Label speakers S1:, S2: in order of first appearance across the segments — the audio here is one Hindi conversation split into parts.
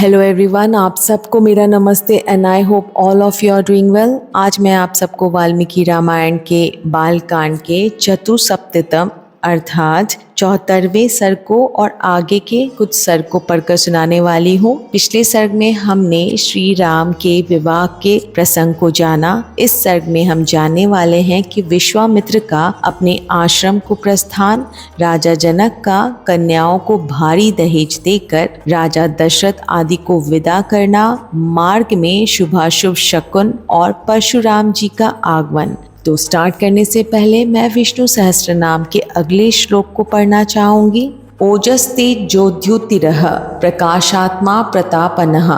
S1: हेलो एवरीवन, आप सबको मेरा नमस्ते and I hope all of you are doing well. आज मैं आप सबको वाल्मीकि रामायण के बालकांड के चतुसप्ततम अर्थात 74वें सर्ग को और आगे के कुछ सर्ग को पढ़कर सुनाने वाली हूँ। पिछले सर्ग में हमने श्री राम के विवाह के प्रसंग को जाना। इस सर्ग में हम जानने वाले हैं कि विश्वामित्र का अपने आश्रम को प्रस्थान, राजा जनक का कन्याओं को भारी दहेज देकर राजा दशरथ आदि को विदा करना, मार्ग में शुभाशुभ शकुन और परशुराम जी का आगमन। तो स्टार्ट करने से पहले मैं विष्णु सहस्त्र नाम के अगले श्लोक को पढ़ना चाहूंगी। ओजस्ते ज्योद्युतिरः प्रकाशात्मा प्रतापनः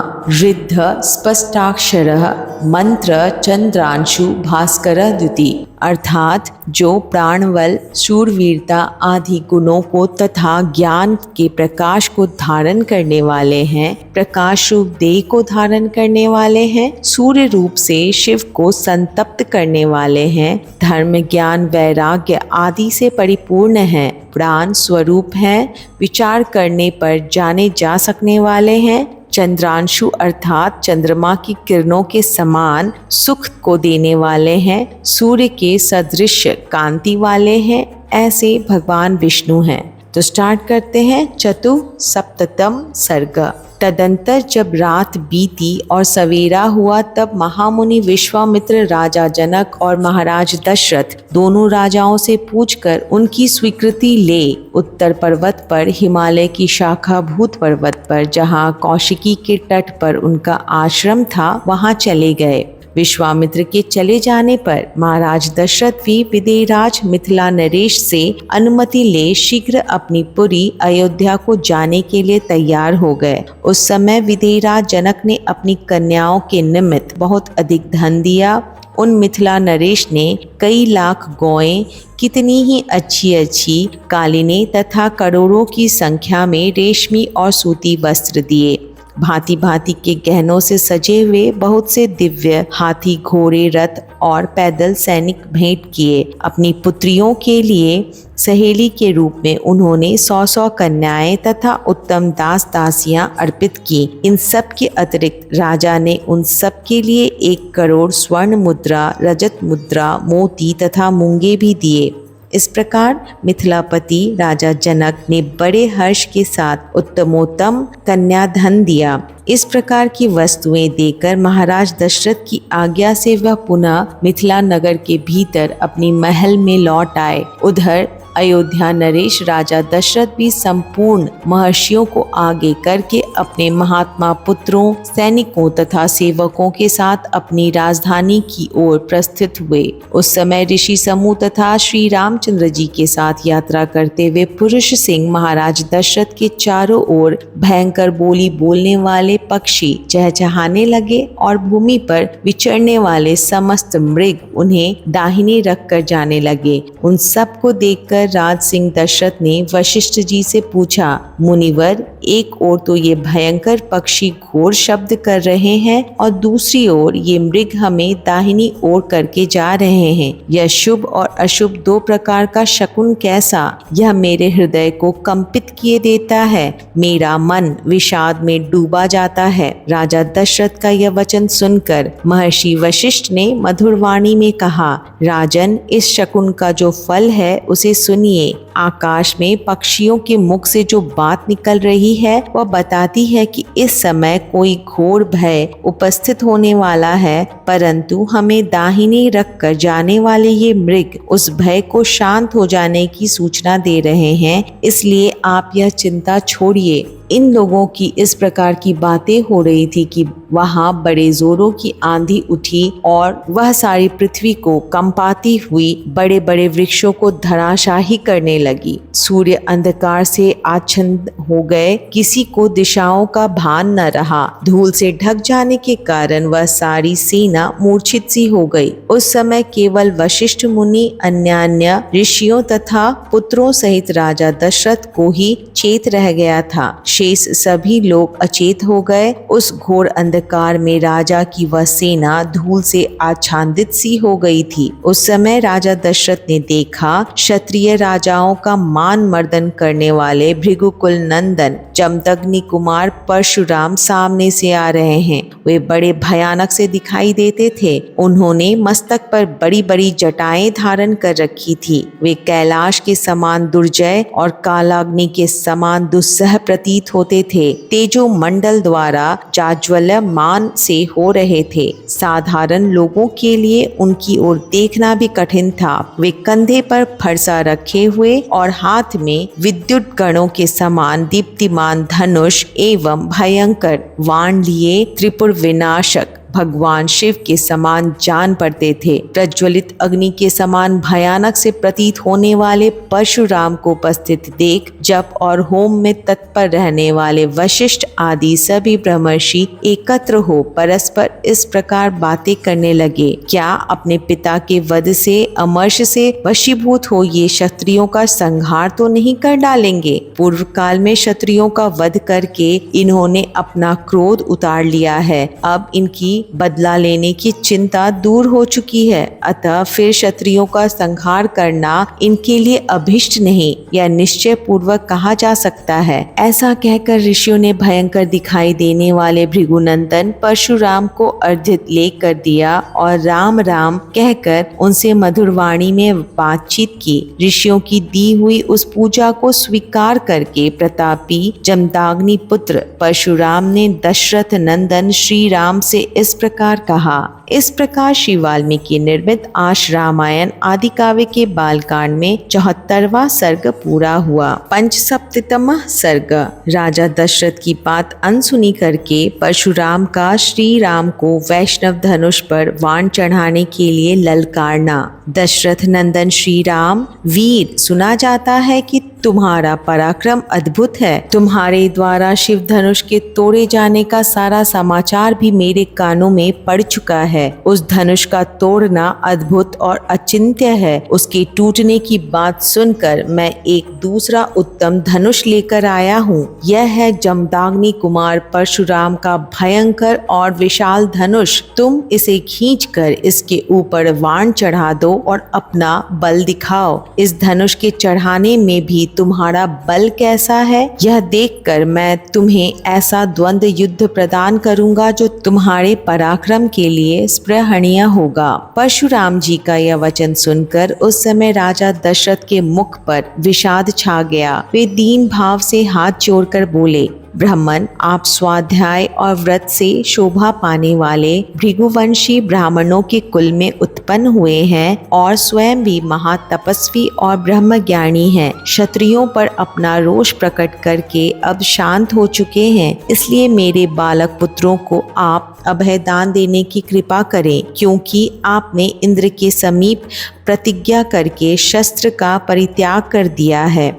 S1: ऋद्ध स्पष्टाक्षरः मंत्र चंद्रांशु भास्कर द्युति। अर्थात जो प्राणबल, शूरवीरता आदि गुणों को तथा ज्ञान के प्रकाश को धारण करने वाले हैं, प्रकाश रूप देह को धारण करने वाले हैं, सूर्य रूप से शिव को संतप्त करने वाले हैं, धर्म ज्ञान वैराग्य आदि से परिपूर्ण हैं, प्राण स्वरूप हैं, विचार करने पर जाने जा सकने वाले हैं, चंद्रांशु अर्थात चंद्रमा की किरणों के समान सुख को देने वाले हैं, सूर्य के सदृश कांति वाले हैं, ऐसे भगवान विष्णु हैं। तो स्टार्ट करते हैं चतुसप्ततम सर्ग। तदंतर जब रात बीती और सवेरा हुआ, तब महामुनि विश्वामित्र राजा जनक और महाराज दशरथ दोनों राजाओं से पूछकर उनकी स्वीकृति ले उत्तर पर्वत पर, हिमालय की शाखा भूत पर्वत पर, जहाँ कौशिकी के तट पर उनका आश्रम था, वहाँ चले गए। विश्वामित्र के चले जाने पर महाराज दशरथ भी विदेहराज मिथिला नरेश से अनुमति ले शीघ्र अपनी पुरी अयोध्या को जाने के लिए तैयार हो गए। उस समय विदेहराज जनक ने अपनी कन्याओं के निमित्त बहुत अधिक धन दिया। उन मिथिला नरेश ने कई लाख गौएं, कितनी ही अच्छी अच्छी कालीनें तथा करोड़ों की संख्या में रेशमी और सूती वस्त्र दिए। भांति भांति के गहनों से सजे हुए बहुत से दिव्य हाथी, घोड़े, रथ और पैदल सैनिक भेंट किए। अपनी पुत्रियों के लिए सहेली के रूप में उन्होंने 100 कन्याएं तथा उत्तम दास दासियां अर्पित की। इन सब के अतिरिक्त राजा ने उन सब के लिए 1 करोड़ स्वर्ण मुद्रा, रजत मुद्रा, मोती तथा मूंगे भी दिए। इस प्रकार मिथिलापति राजा जनक ने बड़े हर्ष के साथ उत्तमोत्तम कन्याधन दिया। इस प्रकार की वस्तुएं देकर महाराज दशरथ की आज्ञा से वह पुनः मिथिला नगर के भीतर अपनी महल में लौट आए। उधर अयोध्या नरेश राजा दशरथ भी संपूर्ण महर्षियों को आगे करके अपने महात्मा पुत्रों, सैनिकों तथा सेवकों के साथ अपनी राजधानी की ओर प्रस्थित हुए। उस समय ऋषि समूह तथा श्री रामचंद्र जी के साथ यात्रा करते हुए पुरुष सिंह महाराज दशरथ के चारों ओर भयंकर बोली बोलने वाले पक्षी चहचहाने लगे और भूमि पर विचरने वाले समस्त मृग उन्हें दाहिने रख कर जाने लगे। उन सब को देखकर राज सिंह दशरथ ने वशिष्ठ जी से पूछा, मुनिवर, एक ओर तो ये भयंकर पक्षी घोर शब्द कर रहे हैं और दूसरी ओर ये मृग हमें दाहिनी ओर करके जा रहे हैं। यह शुभ और अशुभ 2 प्रकार का शकुन कैसा? यह मेरे हृदय को कंपित किए देता है। मेरा मन विषाद में डूबा जाता है। राजा दशरथ का यह वचन सुनकर महर्षि वशिष्ठ ने मधुर वाणी में कहा, राजन, इस शकुन का जो फल है उसे सुनिए। आकाश में पक्षियों के मुख से जो बात निकल रही है वह बताती है कि इस समय कोई घोर भय उपस्थित होने वाला है, परंतु हमें दाहिने रख कर जाने वाले ये मृग उस भय को शांत हो जाने की सूचना दे रहे हैं। इसलिए आप यह चिंता छोड़िए। इन लोगों की इस प्रकार की बातें हो रही थी कि वहां बड़े जोरों की आंधी उठी और वह सारी पृथ्वी को कंपाती हुई बड़े बड़े वृक्षों को धराशाही करने लगी। सूर्य अंधकार से आच्छन्न हो गए, किसी को दिशाओं का भान न रहा। धूल से ढक जाने के कारण वह सारी सेना मूर्छित सी हो गई। उस समय केवल वशिष्ठ मुनि, अन्यान्य ऋषियों तथा पुत्रों सहित राजा दशरथ को ही चेत रह गया था। शेष सभी लोग अचेत हो गए। उस घोर अंधकार में राजा की वह सेना धूल से आच्छादित सी हो गई थी। उस समय राजा दशरथ ने देखा क्षत्रिय राजाओं का मान मर्दन करने वाले भृगुकुल नंदन जमदग्नि कुमार परशुराम सामने से आ रहे हैं। वे बड़े भयानक से दिखाई देते थे। उन्होंने मस्तक पर बड़ी बड़ी जटाएं धारण कर रखी थी। वे कैलाश के समान दुर्जय और कालाग्नि के समान दुस्सह प्रतीत होते थे। तेजो मंडल द्वारा जाज्वल्यमान से हो रहे थे। साधारण लोगों के लिए उनकी ओर देखना भी कठिन था। वे कंधे पर फरसा रखे हुए और हाथ में विद्युत गणों के समान दीप्तिमान धनुष एवं भयंकर वाण लिए त्रिपुर विनाशक भगवान शिव के समान जान पड़ते थे। प्रज्वलित अग्नि के समान भयानक से प्रतीत होने वाले परशुराम को उपस्थित देख जप और होम में तत्पर रहने वाले वशिष्ठ आदि सभी ब्रह्मर्षि एकत्र हो परस्पर इस प्रकार बातें करने लगे। क्या अपने पिता के वध से अमर्ष से वशीभूत हो ये क्षत्रियों का संहार तो नहीं कर डालेंगे? पूर्व काल में क्षत्रियों का वध करके इन्होंने अपना क्रोध उतार लिया है। अब इनकी बदला लेने की चिंता दूर हो चुकी है। अतः फिर क्षत्रियों का संहार करना इनके लिए अभिष्ट नहीं, यह निश्चय पूर्वक कहा जा सकता है। ऐसा कहकर ऋषियों ने भयंकर दिखाई देने वाले भृगुनंदन परशुराम को अर्घ्य लेकर दिया और राम राम कहकर उनसे मधुर वाणी में बातचीत की। ऋषियों की दी हुई उस पूजा को स्वीकार करके प्रतापी जमदाग्नि पुत्र परशुराम ने दशरथ नंदन श्री राम से इस प्रकार कहा। इस प्रकार श्री वाल्मीकि निर्मित आश रामायण आदि काव्य के बालकांड में 74वां सर्ग पूरा हुआ। पंचसप्ततम सर्ग। राजा दशरथ की बात अनसुनी करके परशुराम का श्री राम को वैष्णव धनुष पर वाण चढ़ाने के लिए ललकारना। दशरथ नंदन श्री राम, वीर, सुना जाता है कि तुम्हारा पराक्रम अद्भुत है। तुम्हारे द्वारा शिव धनुष के तोड़े जाने का सारा समाचार भी मेरे कानों में पड़ चुका है। उस धनुष का तोड़ना अद्भुत और अचिंत्य है। उसके टूटने की बात सुनकर मैं एक दूसरा उत्तम धनुष लेकर आया हूँ। यह है जमदाग्नि कुमार परशुराम का भयंकर और विशाल धनुष। तुम इसे खींचकर इसके ऊपर वाण चढ़ा दो और अपना बल दिखाओ। इस धनुष के चढ़ाने में भी तुम्हारा बल कैसा है, यह देखकर मैं तुम्हें ऐसा द्वंद्व युद्ध प्रदान करूंगा जो तुम्हारे पराक्रम के लिए स्पृहणीय होगा। परशुराम जी का यह वचन सुनकर उस समय राजा दशरथ के मुख पर विषाद छा गया। वे दीन भाव से हाथ जोड़कर बोले, ब्राह्मण, आप स्वाध्याय और व्रत से शोभा पाने वाले भृगुवंशी ब्राह्मणों के कुल में उत्पन्न हुए हैं और स्वयं भी महातपस्वी और ब्रह्मज्ञानी हैं। क्षत्रियों पर अपना रोष प्रकट करके अब शांत हो चुके हैं। इसलिए मेरे बालक पुत्रों को आप अभयदान देने की कृपा करें, क्योंकि आपने इंद्र के समीप प्रतिज्ञा करके शस्त्र का परित्याग कर दिया है।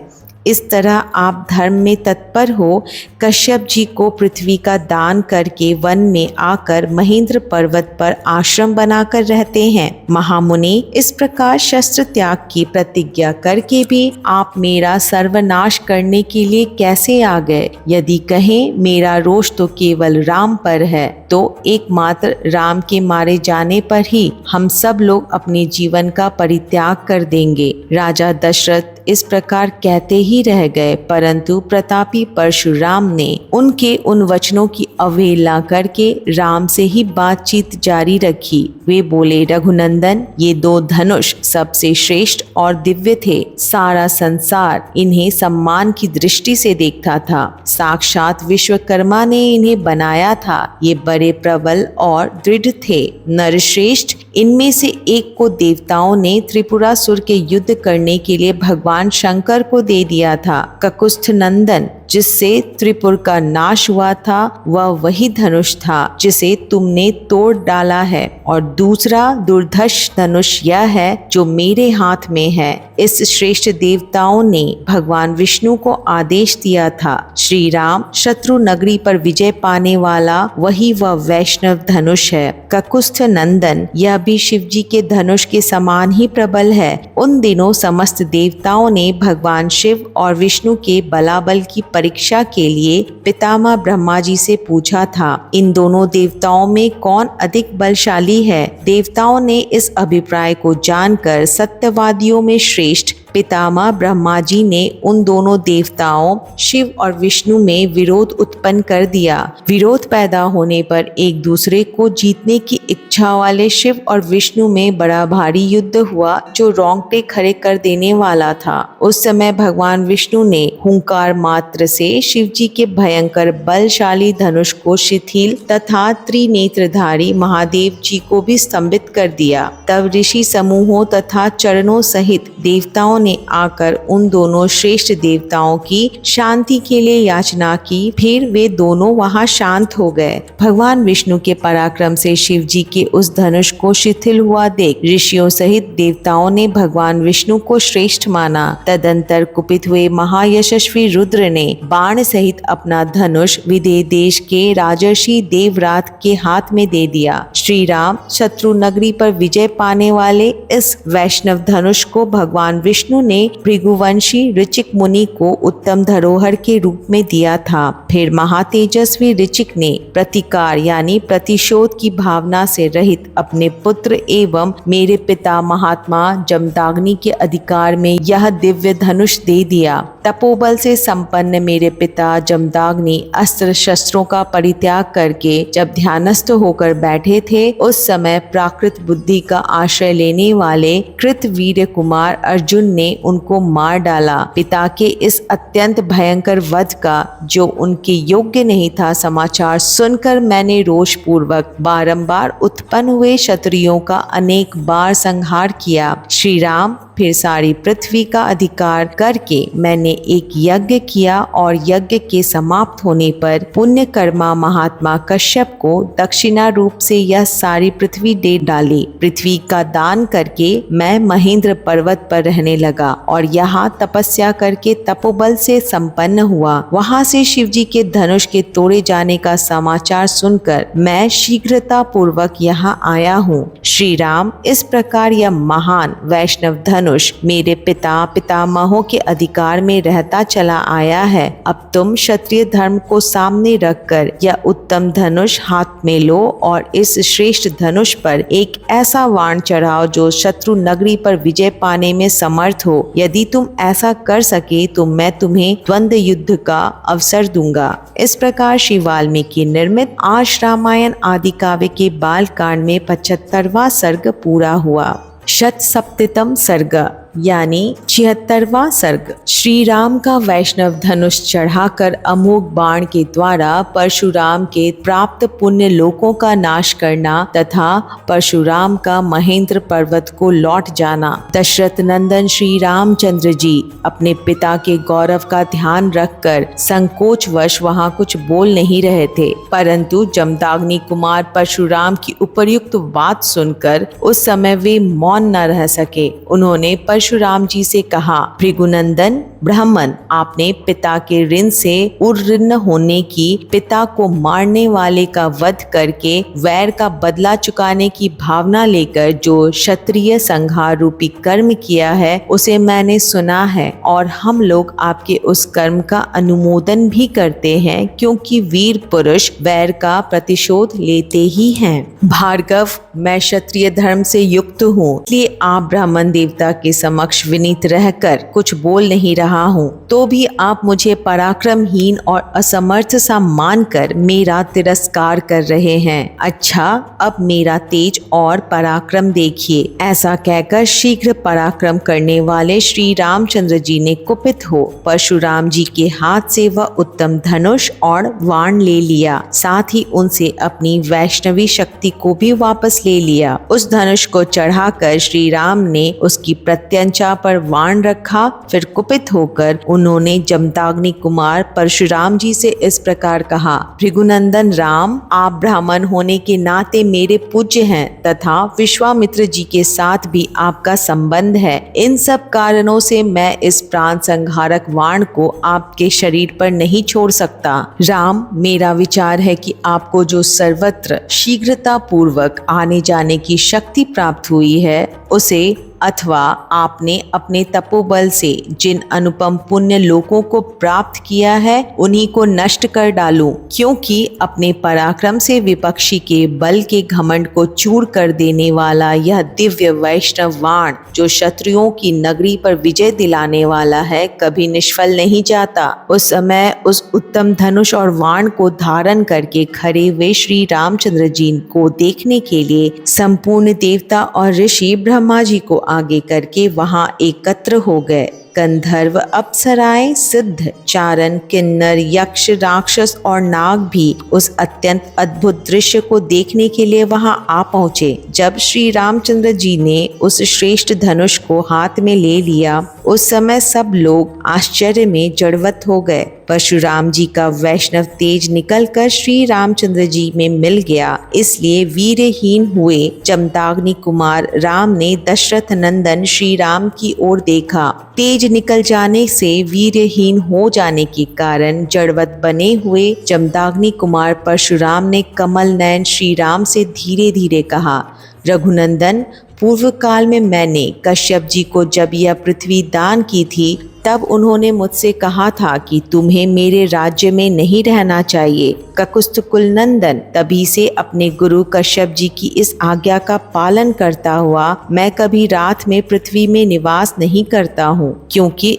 S1: इस तरह आप धर्म में तत्पर हो कश्यप जी को पृथ्वी का दान करके वन में आकर महेंद्र पर्वत पर आश्रम बनाकर रहते हैं। महामुनि, इस प्रकार शस्त्र त्याग की प्रतिज्ञा करके भी आप मेरा सर्वनाश करने के लिए कैसे आ गए? यदि कहें मेरा रोष तो केवल राम पर है, तो एकमात्र राम के मारे जाने पर ही हम सब लोग अपने जीवन का परित्याग कर देंगे। राजा दशरथ इस प्रकार कहते ही रह गए, परंतु प्रतापी परशुराम ने उनके उन वचनों की अवहेलना करके राम से ही बातचीत जारी रखी। वे बोले, रघुनंदन, ये दो धनुष सबसे श्रेष्ठ और दिव्य थे। सारा संसार इन्हें सम्मान की दृष्टि से देखता था। साक्षात विश्वकर्मा ने इन्हें बनाया था। ये बड़े प्रबल और दृढ़ थे। नरश्रेष्ठ, इनमें से एक को देवताओं ने त्रिपुरासुर के युद्ध करने के लिए भगवान शंकर को दे दिया था। ककुस्थ नंदन, जिससे त्रिपुर का नाश हुआ था, वह वही धनुष था जिसे तुमने तोड़ डाला है। और दूसरा दुर्धर्ष धनुष यह है जो मेरे हाथ में है। इस श्रेष्ठ देवताओं ने भगवान विष्णु को आदेश दिया था। श्री राम शत्रु नगरी पर विजय पाने वाला वही वह वैष्णव धनुष है। ककुस्थ नंदन, यह भी शिव जी के धनुष के समान ही प्रबल है। उन दिनों समस्त देवताओं ने भगवान शिव और विष्णु के बलाबल की परीक्षा के लिए पितामह ब्रह्मा जी से पूछा था, इन दोनों देवताओं में कौन अधिक बलशाली है। देवताओं ने इस अभिप्राय को जानकर सत्यवादियों में श्रेष्ठ पितामह ब्रह्मा जी ने उन दोनों देवताओं शिव और विष्णु में विरोध उत्पन्न कर दिया। विरोध पैदा होने पर एक दूसरे को जीतने की इच्छा वाले शिव और विष्णु में बड़ा भारी युद्ध हुआ, जो रोंगटे खड़े कर देने वाला था। उस समय भगवान विष्णु ने हुंकार मात्र से शिव जी के भयंकर बलशाली धनुष को शिथिल तथा त्रिनेत्रधारी महादेव जी को भी स्तंभित कर दिया। तब ऋषि समूहों तथा चरणों सहित देवताओं ने आकर उन दोनों श्रेष्ठ देवताओं की शांति के लिए याचना की। फिर वे दोनों वहां शांत हो गए। भगवान विष्णु के पराक्रम से शिव जी के उस धनुष को शिथिल हुआ देख ऋषियों सहित देवताओं ने भगवान विष्णु को श्रेष्ठ माना। तदंतर कुपित हुए महायशस्वी रुद्र ने बाण सहित अपना धनुष विदेह देश के राजर्षि देवरात के हाथ में दे दिया। श्री राम शत्रु नगरी पर विजय पाने वाले इस वैष्णव धनुष को भगवान विष्णु ने भृगुवंशी ऋचिक मुनि को उत्तम धरोहर के रूप में दिया था। फिर महातेजस्वी ऋचिक ने प्रतिकार यानी प्रतिशोध की भावना से रहित अपने पुत्र एवं मेरे पिता महात्मा जमदाग्नि के अधिकार में यह दिव्य धनुष दे दिया। तपोबल से संपन्न मेरे पिता जमदाग्नि अस्त्र शस्त्रों का परित्याग करके जब ध्यानस्थ होकर बैठे थे, उस समय प्राकृत बुद्धि का आश्रय लेने वाले कृतवीर्य कुमार अर्जुन ने उनको मार डाला। पिता के इस अत्यंत भयंकर वध का, जो उनके योग्य नहीं था, समाचार सुनकर मैंने रोष पूर्वक बारंबार उत्पन्न हुए क्षत्रियों का अनेक बार संहार किया। श्री राम फिर सारी पृथ्वी का अधिकार करके मैंने एक यज्ञ किया और यज्ञ के समाप्त होने पर पुण्य कर्मा महात्मा कश्यप को दक्षिणा रूप से यह सारी पृथ्वी दे डाली। पृथ्वी का दान करके मैं महेंद्र पर्वत पर रहने लगा और यहाँ तपस्या करके तपोबल से संपन्न हुआ। वहाँ से शिव जी के धनुष के तोड़े जाने का समाचार सुनकर मैं शीघ्रता पूर्वक यहाँ आया हूँ। श्री राम, इस प्रकार यह महान वैष्णव धनुष मेरे पिता पितामहों के अधिकार में रहता चला आया है। अब तुम क्षत्रिय धर्म को सामने रखकर यह उत्तम धनुष हाथ में लो और इस श्रेष्ठ धनुष पर एक ऐसा बाण चढ़ाओ जो शत्रु नगरी पर विजय पाने में समर्थ हो। यदि तुम ऐसा कर सके तो मैं तुम्हें द्वंद्व युद्ध का अवसर दूंगा। इस प्रकार श्री वाल्मीकि निर्मित आज रामायण आदि काव्य के बाल कांड में 75वां सर्ग पूरा हुआ। शतसप्ततम सर्ग यानी 76वां सर्ग। श्री राम का वैष्णव धनुष चढ़ाकर अमोघ बाण के द्वारा परशुराम के प्राप्त पुण्य लोकों का नाश करना तथा परशुराम का महेंद्र पर्वत को लौट जाना। दशरथ नंदन श्री रामचंद्र जी अपने पिता के गौरव का ध्यान रखकर संकोचवश वहां कुछ बोल नहीं रहे थे, परंतु जमदाग्नि कुमार परशुराम की उपर्युक्त बात सुनकर उस समय वे मौन न रह सके। उन्होंने परशुराम जी से कहा, भृगुनंदन ब्राह्मण, आपने पिता के ऋण से उर्ऋण होने की, पिता को मारने वाले का वध करके वैर का बदला चुकाने की भावना लेकर जो क्षत्रिय संहार रूपी कर्म किया है उसे मैंने सुना है और हम लोग आपके उस कर्म का अनुमोदन भी करते हैं, क्योंकि वीर पुरुष वैर का प्रतिशोध लेते ही हैं। भार्गव, मैं क्षत्रिय धर्म से युक्त हूँ, इसलिए आप ब्राह्मण देवता के समक्ष विनीत रहकर कुछ बोल नहीं रहा हूँ, तो भी आप मुझे पराक्रमहीन और असमर्थ सा मानकर मेरा तिरस्कार कर रहे हैं। अच्छा, अब मेरा तेज और पराक्रम देखिए। ऐसा कहकर शीघ्र पराक्रम करने वाले श्री रामचंद्र जी ने कुपित हो परशुराम जी के हाथ से वह उत्तम धनुष और बाण ले लिया, साथ ही उनसे अपनी वैष्णवी शक्ति को भी वापस ले लिया। उस धनुष को चढ़ाकर श्री राम ने उसकी प्रत्यंचा पर बाण रखा। फिर कुपित होकर उन्होंने जमदाग्नि कुमार परशुराम जी से इस प्रकार कहा, भृगुनंदन राम, आप ब्राह्मण होने के नाते मेरे पूज्य हैं तथा विश्वामित्र जी के साथ भी आपका संबंध है। इन सब कारणों से मैं इस प्राण संहारक बाण को आपके शरीर पर नहीं छोड़ सकता। राम, मेरा विचार है कि आपको जो सर्वत्र शीघ्रता पूर्वक आने जाने की शक्ति प्राप्त हुई है उसे अथवा आपने अपने तपोबल से जिन अनुपम पुण्य लोकों को प्राप्त किया है उन्हीं को नष्ट कर डालूं, क्योंकि अपने पराक्रम से विपक्षी के बल के घमंड को चूर कर देने वाला यह दिव्य वैष्णव बाण जो शत्रुओं की नगरी पर विजय दिलाने वाला है कभी निष्फल नहीं जाता। उस समय उस उत्तम धनुष और बाण को धारण करके खड़े वे श्री रामचंद्र जी को देखने के लिए संपूर्ण देवता और ऋषि ब्रह्मा जी को आगे करके वहां एकत्र हो गए। गंधर्व, अप्सराएं, सिद्ध, चारण, किन्नर, यक्ष, राक्षस और नाग भी उस अत्यंत अद्भुत दृश्य को देखने के लिए वहां आ पहुंचे। जब श्री रामचंद्र जी ने उस श्रेष्ठ धनुष को हाथ में ले लिया उस समय सब लोग आश्चर्य में जड़वत हो गए। परशुराम जी का वैष्णव तेज निकलकर श्री रामचंद्र जी में मिल गया, इसलिए वीरहीन हुए जमदाग्नि कुमार राम ने दशरथ नंदन श्री राम की ओर देखा। तेज निकल जाने से वीरहीन हो जाने के कारण जड़वत बने हुए जमदाग्नि कुमार परशुराम ने कमल नयन श्री राम से धीरे धीरे कहा, रघुनंदन, पूर्व काल में मैंने कश्यप जी को जब यह पृथ्वी दान की थी तब उन्होंने मुझसे कहा था कि तुम्हें मेरे राज्य में नहीं रहना चाहिए। ककुस्थकुल नंदन, तभी से अपने गुरु कश्यप जी की इस आज्ञा का पालन करता हुआ मैं कभी रात में पृथ्वी में निवास नहीं करता हूँ, क्योंकि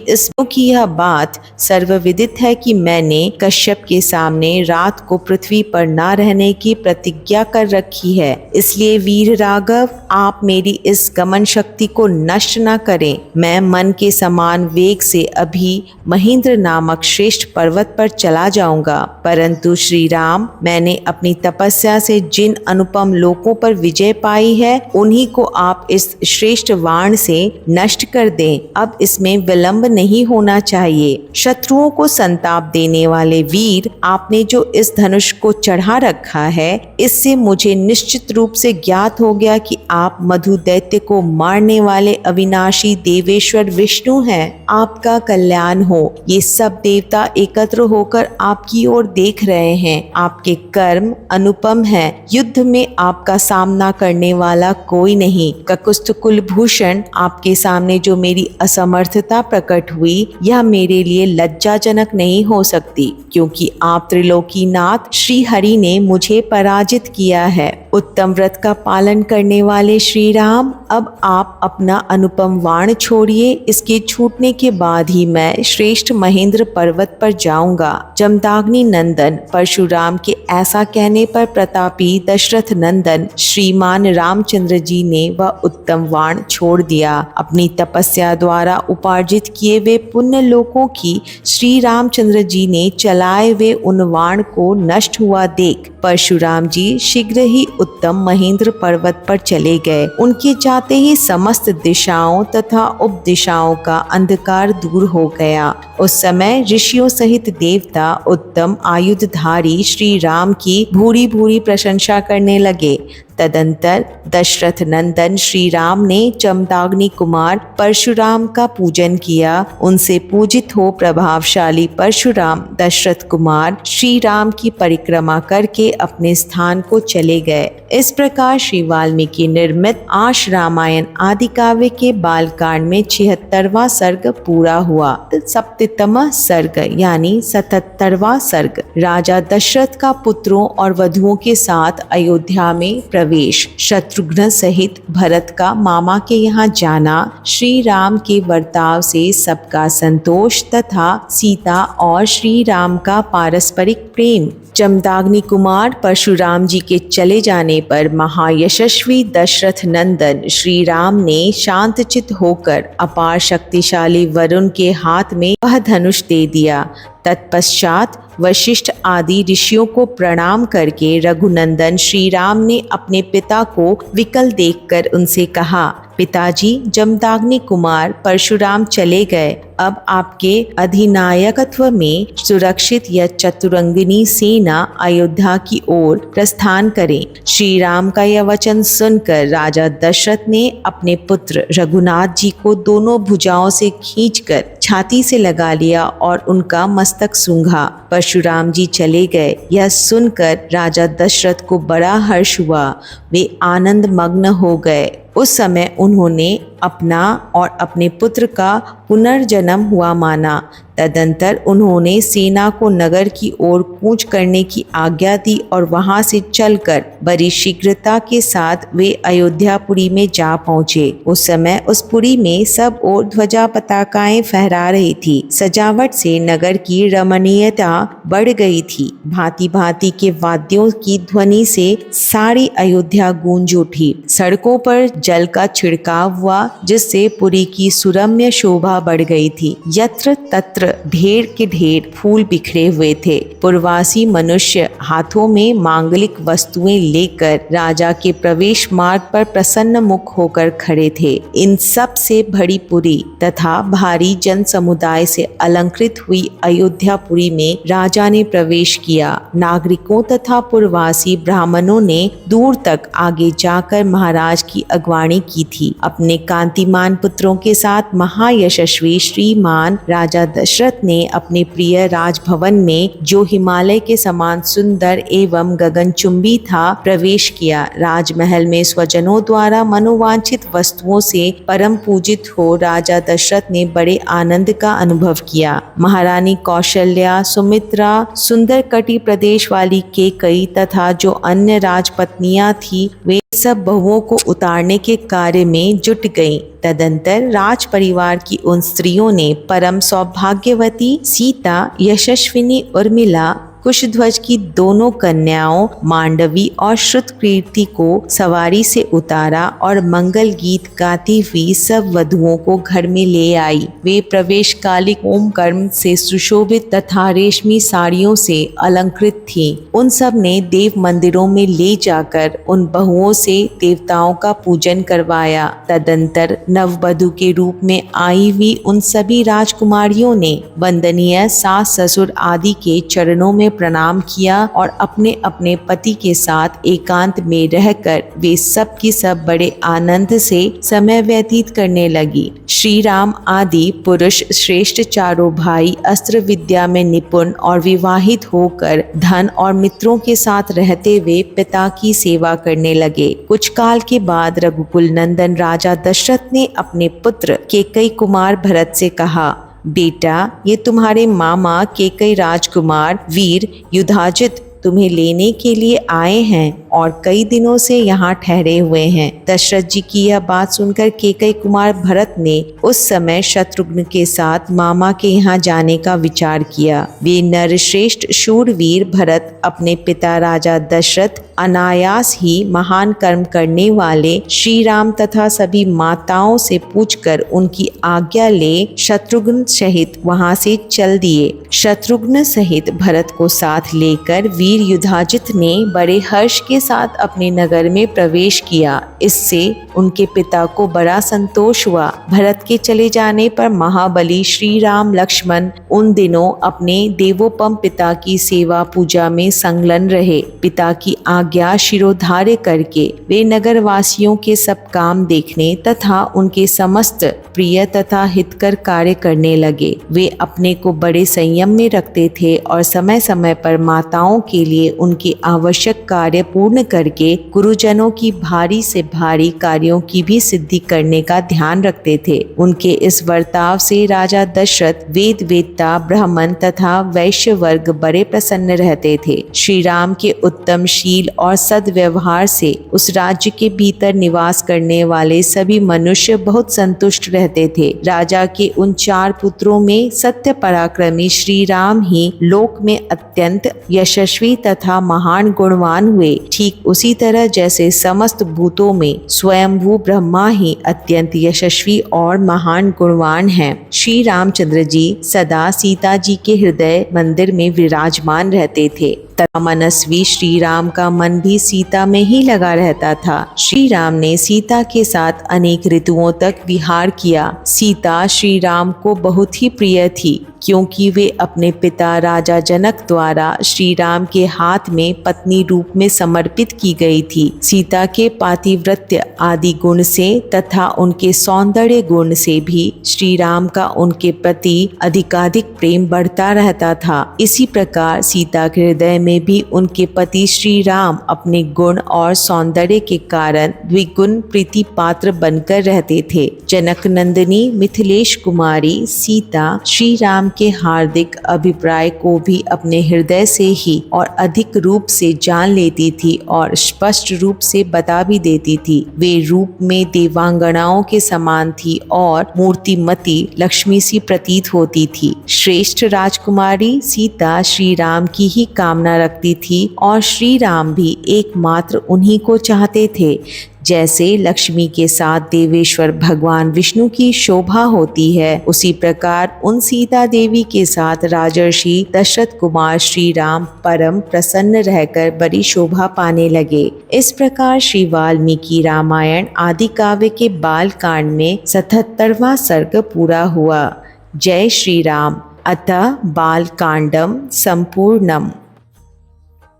S1: यह बात सर्वविदित है कि मैंने कश्यप के सामने रात को पृथ्वी पर न रहने की प्रतिज्ञा कर रखी है। इसलिए वीर राघव, आप मेरी इस गमन शक्ति को नष्ट न करें। मैं मन के समान वेग से अभी महेंद्र नामक श्रेष्ठ पर्वत पर चला जाऊंगा, परंतु श्री राम, मैंने अपनी तपस्या से जिन अनुपम लोकों पर विजय पाई है उन्हीं को आप इस श्रेष्ठ बाण से नष्ट कर दें। अब इसमें विलंब नहीं होना चाहिए। शत्रुओं को संताप देने वाले वीर, आपने जो इस धनुष को चढ़ा रखा है इससे मुझे निश्चित रूप से ज्ञात हो गया कि आप मधु दैत्य को मारने वाले अविनाशी देवेश्वर विष्णु हैं। आपका कल्याण हो। ये सब देवता एकत्र होकर आपकी ओर देख रहे हैं। आपके कर्म अनुपम हैं। युद्ध में आपका सामना करने वाला कोई नहीं। ककुस्थ कुलभूषण, आपके सामने जो मेरी असमर्थता प्रकट हुई यह मेरे लिए लज्जाजनक नहीं हो सकती, क्योंकि आप त्रिलोकीनाथ श्री हरि ने मुझे पराजित किया है। उत्तम व्रत का पालन करने वाले श्री राम, अब आप अपना अनुपम बाण छोड़िए। इसके छूटने के बाद ही मैं श्रेष्ठ महेंद्र पर्वत पर जाऊंगा। जमदाग्नि नंदन परशुराम के ऐसा कहने पर प्रतापी दशरथ नंदन श्रीमान रामचंद्र जी ने वह उत्तम बाण छोड़ दिया। अपनी तपस्या द्वारा उपार्जित किए हुए पुण्य लोकों की श्री रामचंद्र जी ने चलाए हुए उन बाण को नष्ट हुआ देख परशुराम जी शीघ्र ही उत्तम महेंद्र पर्वत पर चले गए। उनके जाते ही समस्त दिशाओं तथा उप दिशाओं का अंधकार दूर हो गया। उस समय ऋषियों सहित देवता उत्तम आयुधधारी श्री राम की भूरी भूरी प्रशंसा करने लगे। तदंतर दशरथ नंदन श्री राम ने जमदाग्नि कुमार परशुराम का पूजन किया। उनसे पूजित हो प्रभावशाली परशुराम दशरथ कुमार श्री राम की परिक्रमा करके अपने स्थान को चले गए। इस प्रकार श्री वाल्मीकि निर्मित आश रामायण आदि काव्य के बालकांड में 76वां सर्ग पूरा हुआ। 77वां सर्ग यानी 77वां सर्ग राजा दशरथ का पुत्रों और वधुओं के साथ अयोध्या में प्रवेश। शत्रुघ्न सहित भरत का मामा के यहाँ जाना। श्री राम के वर्ताव से सबका संतोष तथा सीता और श्री राम का पारस्परिक प्रेम। जमदाग्नि कुमार परशुराम जी के चले जाने पर महायशस्वी दशरथ नंदन श्री राम ने शांतचित होकर अपार शक्तिशाली वरुण के हाथ में वह धनुष दे दिया। तत्पश्चात वशिष्ठ आदि ऋषियों को प्रणाम करके रघुनंदन श्री राम ने अपने पिता को विकल देखकर उनसे कहा, पिताजी, जमदाग्नि कुमार परशुराम चले गए। अब आपके अधिनायकत्व में सुरक्षित यह चतुरंगिनी सेना अयोध्या की ओर प्रस्थान करें। श्री राम का यह वचन सुनकर राजा दशरथ ने अपने पुत्र रघुनाथ जी को दोनों भुजाओं से खींचकर छाती से लगा लिया और उनका मस्तक सूंघा। परशुराम जी चले गए। यह सुनकर राजा दशरथ को बड़ा हर्ष हुआ। वे आनंद मग्न हो गए। उस समय उन्होंने अपना और अपने पुत्र का पुनर्जन्म हुआ माना। तदंतर उन्होंने सेना को नगर की ओर कूच करने की आज्ञा दी और वहां से चलकर बड़ी शीघ्रता के साथ वे अयोध्यापुरी में जा पहुंचे। उस समय उस पुरी में सब ओर ध्वजा पताकाएं फहरा रही थी। सजावट से नगर की रमणीयता बढ़ गई थी। भांति भांति के वाद्यों की ध्वनि से सारी अयोध्या गूंज उठी। सड़कों पर जल का छिड़काव हुआ, जिससे पुरी की सुरम्य शोभा बढ़ गई थी। यत्र तत्र ढेर के ढेर फूल बिखरे हुए थे। पूर्वासी मनुष्य हाथों में मांगलिक वस्तुएं लेकर राजा के प्रवेश मार्ग पर प्रसन्न मुख होकर खड़े थे। इन सब से भरी पुरी तथा भारी जन समुदाय से अलंकृत हुई अयोध्यापुरी में राजा ने प्रवेश किया। नागरिकों तथा पूर्वासी ब्राह्मणों ने दूर तक आगे जाकर महाराज की अगवानी की थी। अपने कांतिमान पुत्रों के साथ महायशस्वी श्रीमान राजा दशरथ ने अपने प्रिय राजभवन में, जो हिमालय के समान सुंदर एवं गगनचुंबी था, प्रवेश किया। राजमहल में स्वजनों द्वारा मनोवांछित वस्तुओं से परम पूजित हो राजा दशरथ ने बड़े आनंद का अनुभव किया। महारानी कौशल्या, सुमित्रा, सुंदर कटी प्रदेश वाली केकई तथा जो अन्य राजपत्नियां थी, वे सब बहुओं को उतारने के कार्य में जुट गईं। तदंतर राज परिवार की उन स्त्रियों ने परम सौभाग्यवती सीता, यशस्विनी उर्मिला, कुशध्वज की दोनों कन्याओं मांडवी और श्रुतकीर्ति को सवारी से उतारा और मंगल गीत गाती हुई सब वधुओं को घर में ले आई। वे प्रवेश कालिक होम कर्म से सुशोभित तथा रेशमी साड़ियों से अलंकृत थीं। उन सब ने देव मंदिरों में ले जाकर उन बहुओं से देवताओं का पूजन करवाया। तदंतर नववधु के रूप में आई हुई उन सभी राजकुमारियों ने वंदनीय सास ससुर आदि के चरणों में प्रणाम किया और अपने अपने पति के साथ एकांत में रहकर वे सब की सब बड़े आनंद से समय व्यतीत करने लगी। श्री राम आदि पुरुष श्रेष्ठ चारों भाई अस्त्र विद्या में निपुण और विवाहित होकर धन और मित्रों के साथ रहते हुए पिता की सेवा करने लगे। कुछ काल के बाद रघुकुल नंदन राजा दशरथ ने अपने पुत्र केकई कुमार भरत से कहा, बेटा, ये तुम्हारे मामा केकई राजकुमार वीर युधाजित तुम्हें लेने के लिए आए हैं और कई दिनों से यहाँ ठहरे हुए हैं। दशरथ जी की यह बात सुनकर केकई कुमार भरत ने उस समय शत्रुघ्न के साथ मामा के यहाँ जाने का विचार किया। वे नरश्रेष्ठ शूरवीर भरत अपने पिता राजा दशरथ अनायास ही महान कर्म करने वाले श्री राम तथा सभी माताओं से पूछकर उनकी आज्ञा ले शत्रुघ्न सहित वहां से चल दिए। शत्रुघ्न सहित भरत को साथ लेकर वीर युधाजित ने बड़े हर्ष के साथ अपने नगर में प्रवेश किया। इससे उनके पिता को बड़ा संतोष हुआ। भरत के चले जाने पर महाबली श्री राम लक्ष्मण उन दिनों अपने देवोपम पिता की सेवा पूजा में संलग्न रहे। पिता की आज्ञा शिरोधार्य करके वे नगर वासियों के सब काम देखने तथा उनके समस्त प्रिय तथा हितकर कार्य करने लगे। वे अपने को बड़े संयम में रखते थे और समय समय पर माताओं के लिए उनके आवश्यक कार्य पूर्ण करके गुरुजनों की भारी से भारी कार्यों की भी सिद्धि करने का ध्यान रखते थे। उनके इस वर्ताव से राजा दशरथ वेद वेदता ब्राह्मण तथा वैश्य वर्ग बड़े प्रसन्न रहते थे। श्री राम के उत्तम शील और सद्व्यवहार से उस राज्य के भीतर निवास करने वाले सभी मनुष्य बहुत संतुष्ट रहते थे। राजा के उन 4 पुत्रों में सत्य पराक्रमी श्री राम ही लोक में अत्यंत यशस्वी तथा महान गुणवान हुए। ठीक उसी तरह जैसे समस्त भूतों में स्वयंभू ब्रह्मा ही अत्यंत यशस्वी और महान गुणवान हैं। श्री रामचंद्र जी सदा सीता जी के हृदय मंदिर में विराजमान रहते थे तथा मनस्वी श्री राम का मन भी सीता में ही लगा रहता था। श्री राम ने सीता के साथ अनेक ऋतुओं तक विहार किया। सीता श्री राम को बहुत ही प्रिय थी क्योंकि वे अपने पिता राजा जनक द्वारा श्री राम के हाथ में पत्नी रूप में समर्पित की गई थी। सीता के पातिव्रत्य आदि गुण से तथा उनके सौंदर्य गुण से भी श्री राम का उनके प्रति अधिकाधिक प्रेम बढ़ता रहता था। इसी प्रकार सीता के हृदय में भी उनके पति श्री राम अपने गुण और सौंदर्य के कारण द्विगुण प्रीति पात्र बनकर रहते थे। जनक नंदिनी मिथिलेश कुमारी सीता श्री राम के हार्दिक अभिप्राय को भी अपने हृदय से ही और अधिक रूप से जान लेती थी और स्पष्ट रूप से बता भी देती थी। वे रूप में देवांगनाओं के समान थी और मूर्तिमती लक्ष्मी सी प्रतीत होती थी। श्रेष्ठ राजकुमारी सीता श्री राम की ही कामना रखती थी और श्री राम भी एकमात्र उन्हीं को चाहते थे। जैसे लक्ष्मी के साथ देवेश्वर भगवान विष्णु की शोभा होती है, उसी प्रकार उन सीता देवी के साथ राजर्षि दशरथ कुमार श्री राम परम प्रसन्न रहकर बड़ी शोभा पाने लगे। इस प्रकार श्री वाल्मीकि रामायण आदि काव्य के बाल कांड में 77वां सर्ग पूरा हुआ। जय श्री राम। अतः बाल कांडम संपूर्णम।